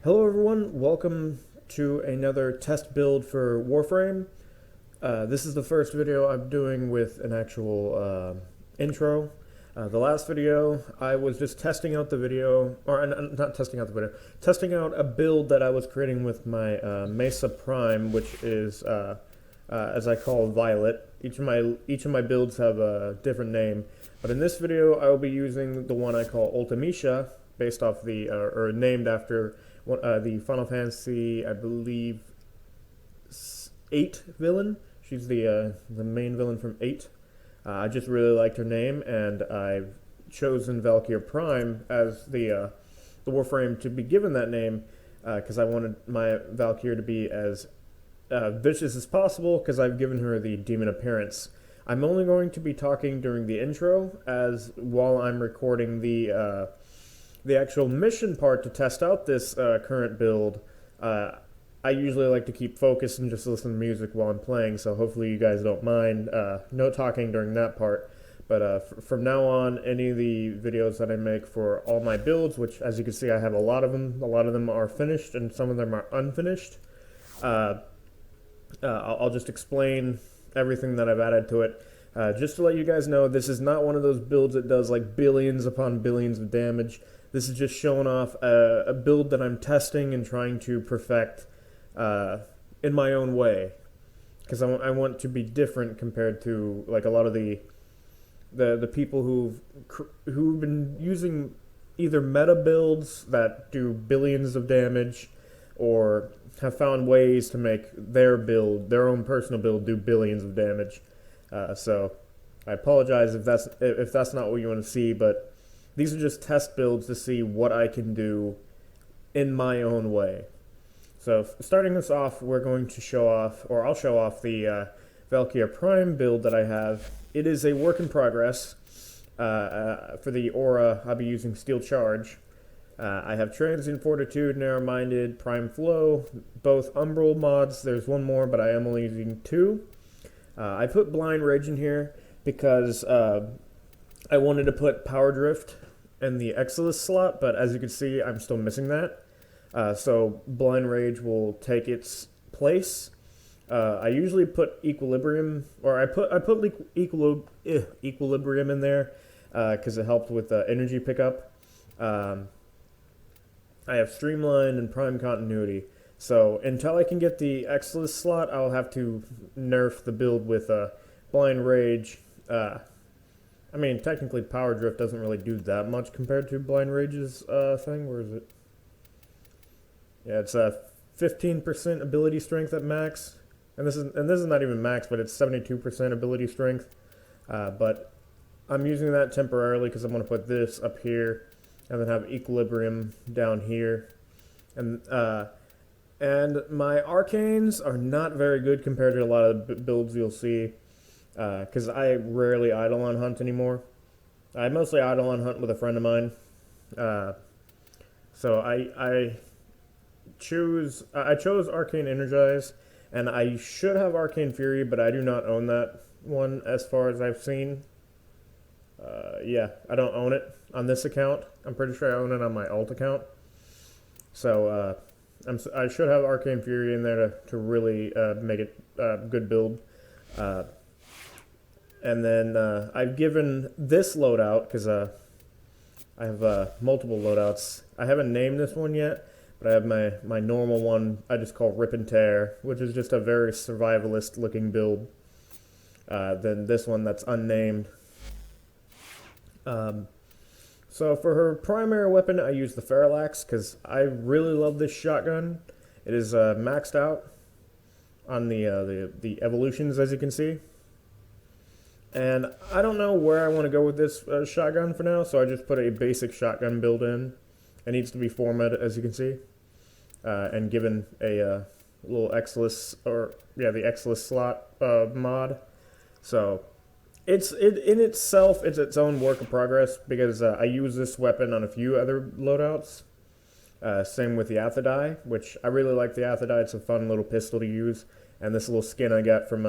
Hello everyone, welcome to another test build for Warframe. This is the first video I'm doing with an actual intro. The last video, I was just testing out the video, or not testing out the video, testing out a build that I was creating with my Mesa Prime, which is, as I call, Violet. Each of my builds have a different name, but in this video I will be using the one I call Ultimecia, based off the, or named after the Final Fantasy, I believe, 8 villain. She's the main villain from 8. I just really liked her name, and I've chosen Valkyr Prime as the Warframe to be given that name because I wanted my Valkyr to be as vicious as possible because I've given her the demon appearance. I'm only going to be talking during the intro, as while I'm recording the actual mission part to test out this current build. I usually like to keep focused and just listen to music while I'm playing, so hopefully you guys don't mind. No talking during that part. But from now on, any of the videos that I make for all my builds, which as you can see I have a lot of them are finished and some of them are unfinished. I'll just explain everything that I've added to it. Just to let you guys know, this is not one of those builds that does like billions upon billions of damage. This is just showing off a build that I'm testing and trying to perfect in my own way, because I want to be different compared to like a lot of the people who've been using either meta builds that do billions of damage, or have found ways to make their own personal build, do billions of damage. So I apologize if that's not what you want to see, but these are just test builds to see what I can do in my own way. So starting this off, we're going to show off, or I'll show off the Valkyr Prime build that I have. It is a work in progress. For the aura, I'll be using Steel Charge. I have Transient Fortitude, Narrow-Minded, Prime Flow, both Umbral mods. There's one more, but I am only using 2. I put Blind Rage in here because I wanted to put Power Drift in the Exilus slot, but as you can see, I'm still missing that. So Blind Rage will take its place. I usually put Equilibrium, or I put Equilibrium in there because it helped with energy pickup. I have Streamline and Prime Continuity. So until I can get the Exilus slot, I'll have to nerf the build with Blind Rage. I mean, technically Power Drift doesn't really do that much compared to Blind Rage's thing. Where is it? Yeah, it's 15% ability strength at max, and this is not even max, but it's 72% ability strength. But I'm using that temporarily because I'm going to put this up here, and then have Equilibrium down here, and my arcanes are not very good compared to a lot of the builds you'll see. Because I rarely Eidolon hunt anymore. I mostly Eidolon hunt with a friend of mine. So I chose Arcane Energize, and I should have Arcane Fury, but I do not own that one as far as I've seen. Yeah, I don't own it on this account. I'm pretty sure I own it on my alt account. So I should have Arcane Fury in there to really make it a good build. And then I've given this loadout, because I have multiple loadouts. I haven't named this one yet, but I have my normal one I just call Rip and Tear, which is just a very survivalist looking build. Then this one that's unnamed. So for her primary weapon, I use the Parallax, because I really love this shotgun. It is maxed out on the evolutions, as you can see. And I don't know where I want to go with this shotgun for now, so I just put a basic shotgun build in. It needs to be formatted, as you can see, and given a little Exilus, the Exilus slot mod. So in itself, it's its own work in progress, because I use this weapon on a few other loadouts. Same with the Athidai, which I really like the Athidai. It's a fun little pistol to use, and this little skin I got from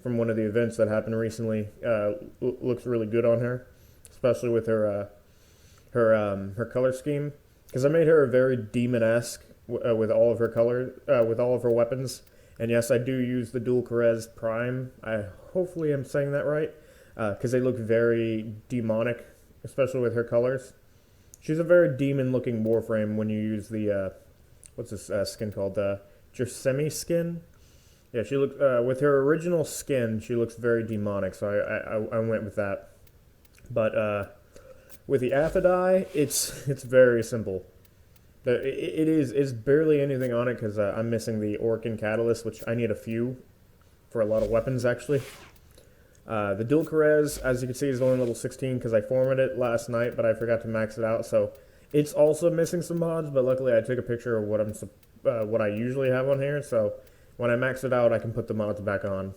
one of the events that happened recently looks really good on her, especially with her color scheme. because I made her very demon-esque with all of her with all of her weapons. And yes, I do use the Valkyr Prime. I hopefully am saying that right, because they look very demonic, especially with her colors. She's a very demon-looking Warframe when you use the what's this skin called? The Jersemi skin. Yeah, she looks with her original skin. She looks very demonic, so I went with that. But with the Aphrodite, it's very simple. It's barely anything on it because I'm missing the Orkin Catalyst, which I need a few for a lot of weapons actually. The Dual Carez, as you can see, is only level 16 because I formatted it last night, but I forgot to max it out. So it's also missing some mods, but luckily I took a picture of what I usually have on here. So when I max it out, I can put the mods back on.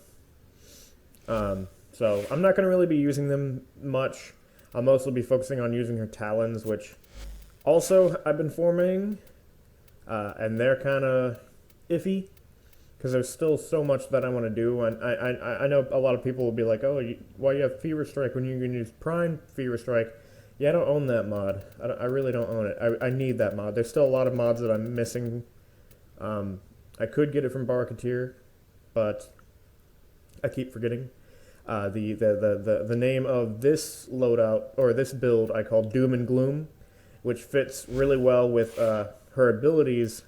So I'm not going to really be using them much. I'll mostly be focusing on using her talons, which also I've been formatting, and they're kind of iffy because there's still so much that I want to do. And I know a lot of people will be like, oh, why you have Fever Strike when you can use Prime Fever Strike? Yeah, I don't own that mod. I really don't own it. I need that mod. There's still a lot of mods that I'm missing. I could get it from Barketeer, but I keep forgetting. The name of this loadout, or this build, I call Doom and Gloom, which fits really well with her abilities,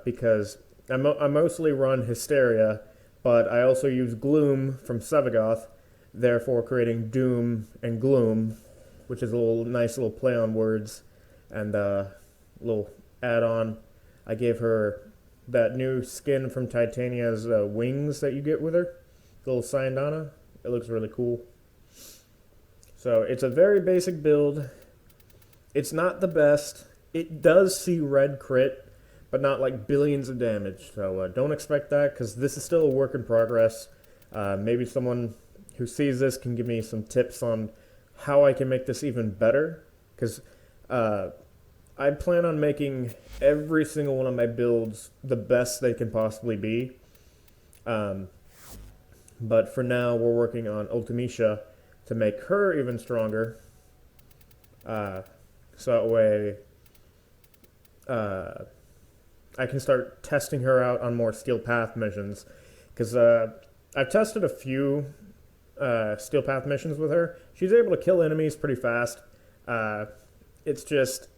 because I mostly run Hysteria, but I also use Gloom from Sevagoth, therefore creating Doom and Gloom, which is a nice little play on words, and a little add-on. I gave her that new skin from Titania's wings that you get with her, the little Syandana. It looks really cool. So it's a very basic build. It's not the best. It does see red crit, but not like billions of damage. So don't expect that, because this is still a work in progress. Maybe someone who sees this can give me some tips on how I can make this even better, because I plan on making every single one of my builds the best they can possibly be. But for now, we're working on Ultimecia to make her even stronger. So that way I can start testing her out on more Steel Path missions. Because I've tested a few Steel Path missions with her. She's able to kill enemies pretty fast. It's just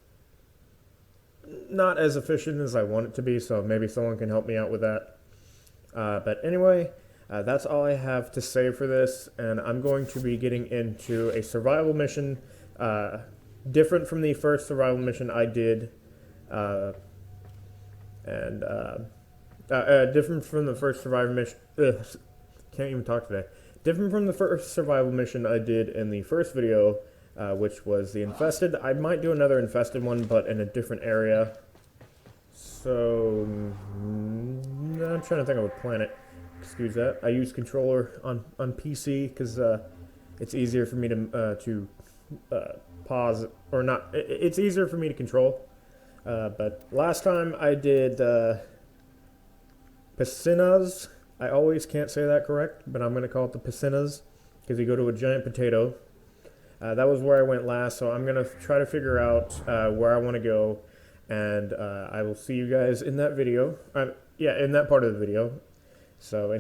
not as efficient as I want it to be, so maybe someone can help me out with that. But anyway, that's all I have to say for this, and I'm going to be getting into a survival mission, different from the first survival mission I did, different from the first survival mission. Can't even talk today. Different from the first survival mission I did in the first video, which was the Infested. I might do another Infested one, but in a different area. So I'm trying to think of a planet. Excuse that. I use controller on PC because it's easier for me to pause or not. It's easier for me to control. But last time I did Piscinas. I always can't say that correct, but I'm going to call it the Piscinas because you go to a giant potato. That was where I went last, so I'm going to try to figure out where I want to go, and I will see you guys in that video. Yeah, in that part of the video. So,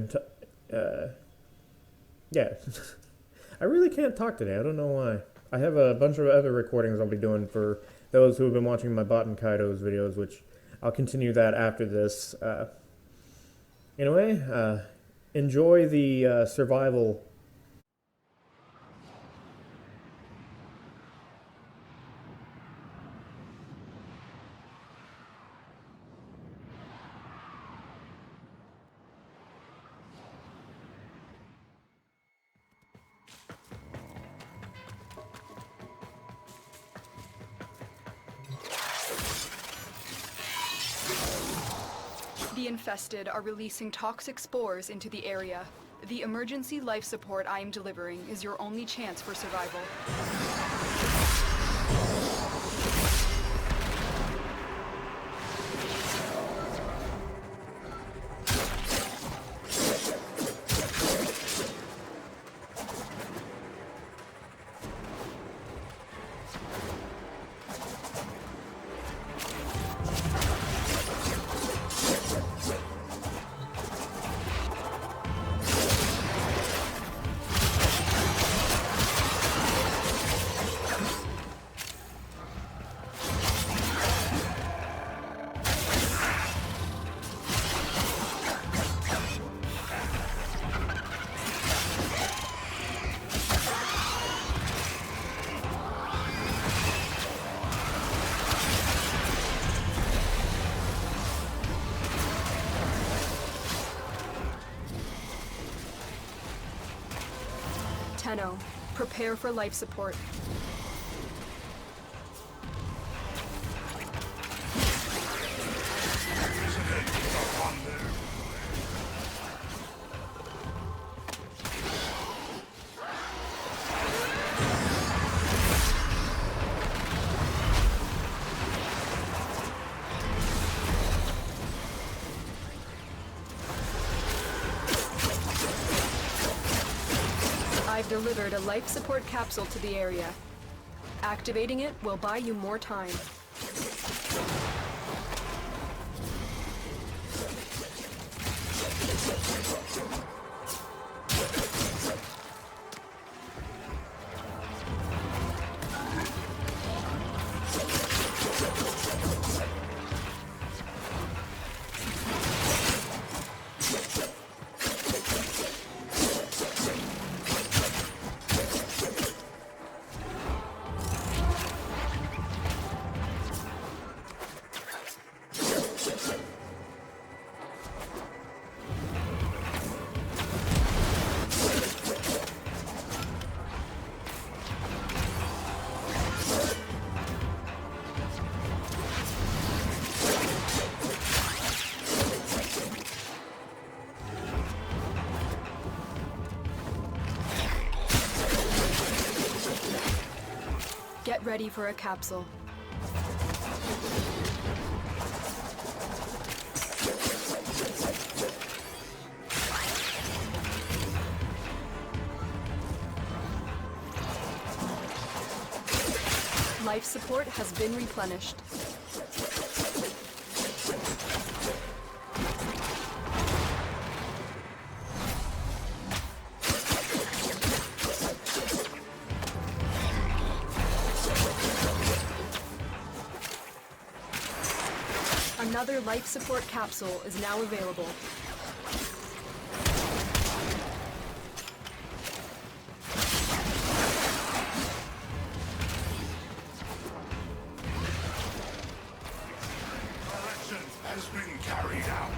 yeah. I really can't talk today. I don't know why. I have a bunch of other recordings I'll be doing for those who have been watching my Bot and Kaido's videos, which I'll continue that after this. Anyway, enjoy the survival. The infested are releasing toxic spores into the area. The emergency life support I am delivering is your only chance for survival. Tenno, prepare for life support. I've delivered a life support capsule to the area. Activating it will buy you more time. Get ready for a capsule. Life support has been replenished. Another life support capsule is now available. Direction has been carried out.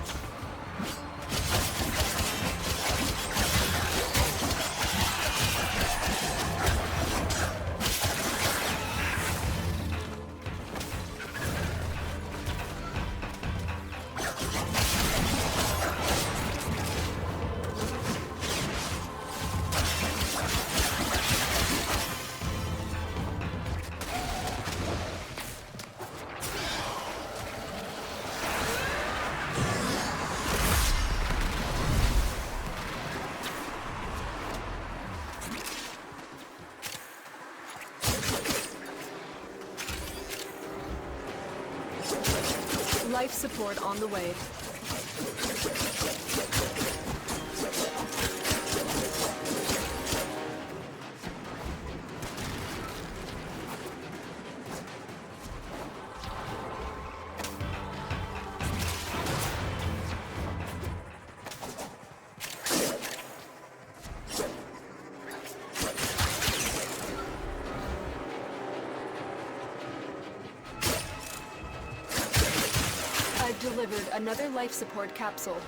Life support on the way. I've delivered another life support capsule.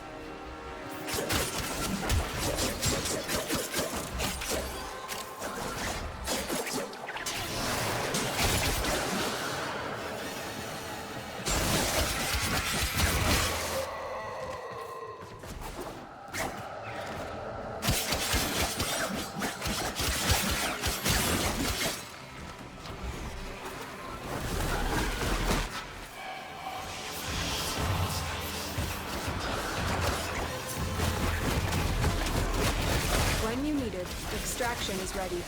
When you need it, extraction is ready.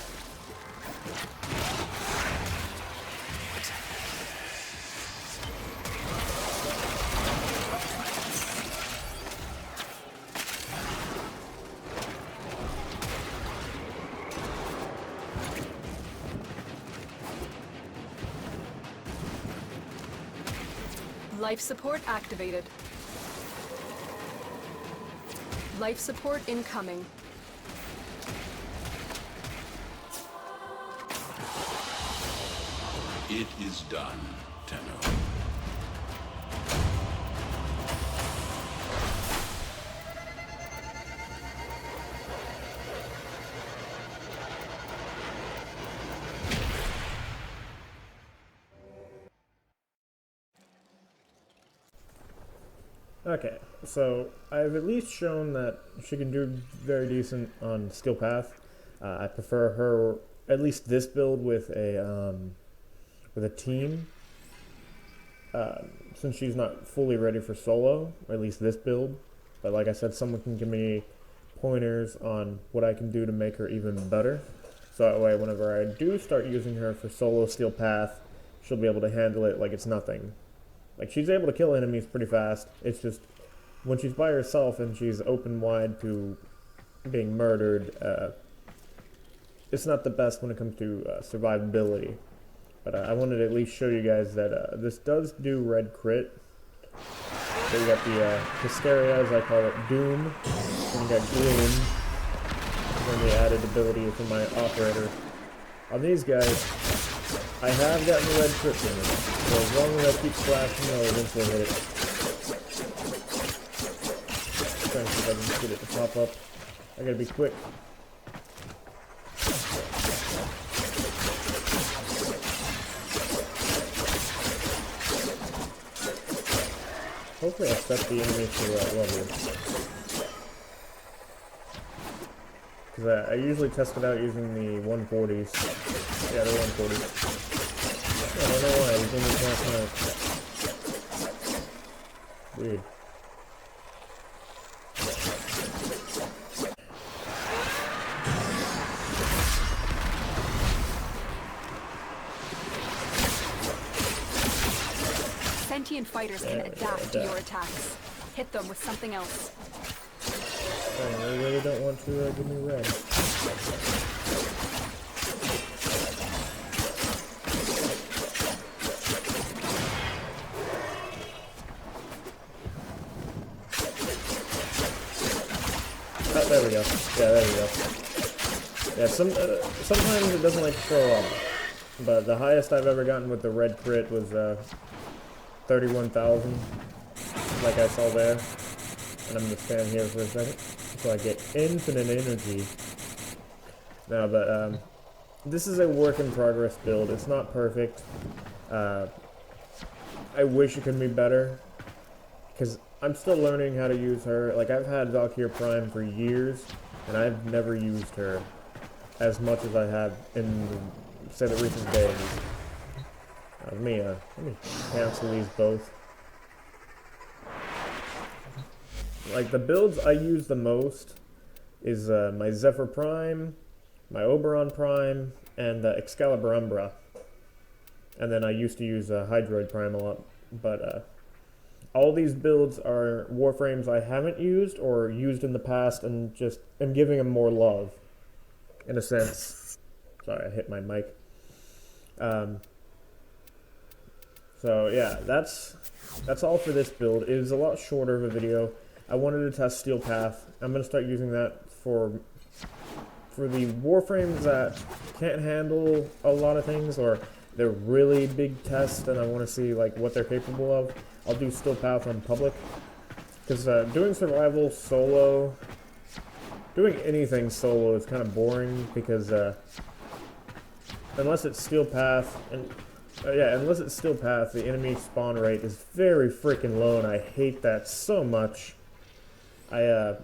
Life support activated. Life support incoming. It is done, Tenno. Okay, so I've at least shown that she can do very decent on skill path. I prefer her, at least this build, with a team, since she's not fully ready for solo, or at least this build. But like I said, someone can give me pointers on what I can do to make her even better. So that way, whenever I do start using her for solo steel path, she'll be able to handle it like it's nothing. Like, she's able to kill enemies pretty fast. It's just, when she's by herself and she's open wide to being murdered, it's not the best when it comes to survivability. But I wanted to at least show you guys that this does do red crit. So you got the Hysteria, as I call it, Doom. And you got Gloom. And the added ability from my operator. On these guys, I have gotten the red crit in it. So as long as I keep splashing, I'll eventually hit it. Trying to see if I can get it to pop up. I gotta be quick. Hopefully I set the enemy to the right level. Because I usually test it out using the 140s. Yeah, the 140s. I don't know why, he's doing this last night. Weird. Sentient fighters can adapt to your attacks. Hit them with something else. Dang, I really don't want to give me red. Oh, there we go. Yeah, there we go. Yeah, sometimes it doesn't like to show up. But the highest I've ever gotten with the red crit was 31,000, like I saw there. And I'm going to stand here for a second, so I get infinite energy. No, but this is a work in progress build. It's not perfect. I wish it could be better, because I'm still learning how to use her. Like, I've had Valkyr Prime for years, and I've never used her as much as I have in, say, the recent days. Let me cancel these both. Like, the builds I use the most is my Zephyr Prime, my Oberon Prime, and Excalibur Umbra. And then I used to use Hydroid Prime a lot. But all these builds are Warframes I haven't used or used in the past, and just am giving them more love, in a sense. Sorry, I hit my mic. So yeah, that's all for this build. It is a lot shorter of a video. I wanted to test Steel Path. I'm going to start using that for the Warframes that can't handle a lot of things, or they're really big tests and I want to see like what they're capable of. I'll do Steel Path on public, because doing survival solo, doing anything solo is kind of boring, because unless it's Steel Path, and unless it's Steel Path, the enemy spawn rate is very freaking low, and I hate that so much. I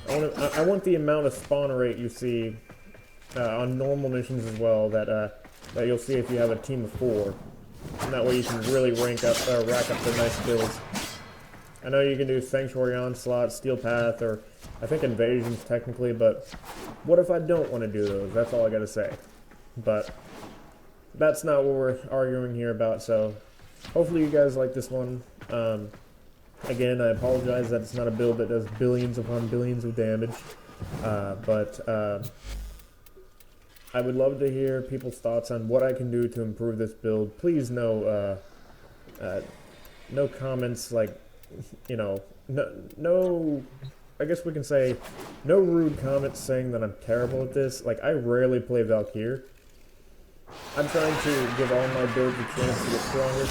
want the amount of spawn rate you see on normal missions as well, that you'll see if you have a team of 4. And that way you can really rack up the nice builds. I know you can do Sanctuary Onslaught, Steel Path, or I think Invasions technically, but what if I don't want to do those? That's all I gotta say. But that's not what we're arguing here about, so hopefully you guys like this one. Again, I apologize that it's not a build that does billions upon billions of damage, but I would love to hear people's thoughts on what I can do to improve this build. Please no comments like, no, I guess we can say no rude comments saying that I'm terrible at this. Like, I rarely play Valkyr. I'm trying to give all my builds a chance to get stronger.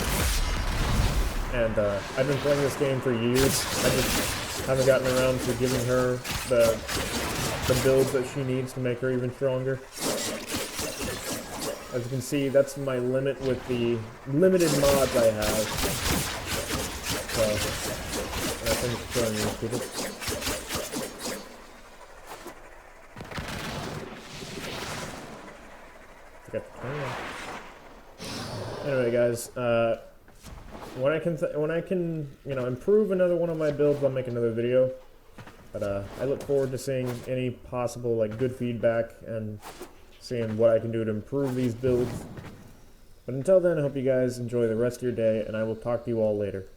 And I've been playing this game for years. I just haven't gotten around to giving her the builds that she needs to make her even stronger. As you can see, that's my limit with the limited mods I have. So Thanks for joining me, people. Forgot the camera. Anyway, guys, when I can, you know, improve another one of my builds, I'll make another video. But I look forward to seeing any possible like good feedback and seeing what I can do to improve these builds. But until then, I hope you guys enjoy the rest of your day, and I will talk to you all later.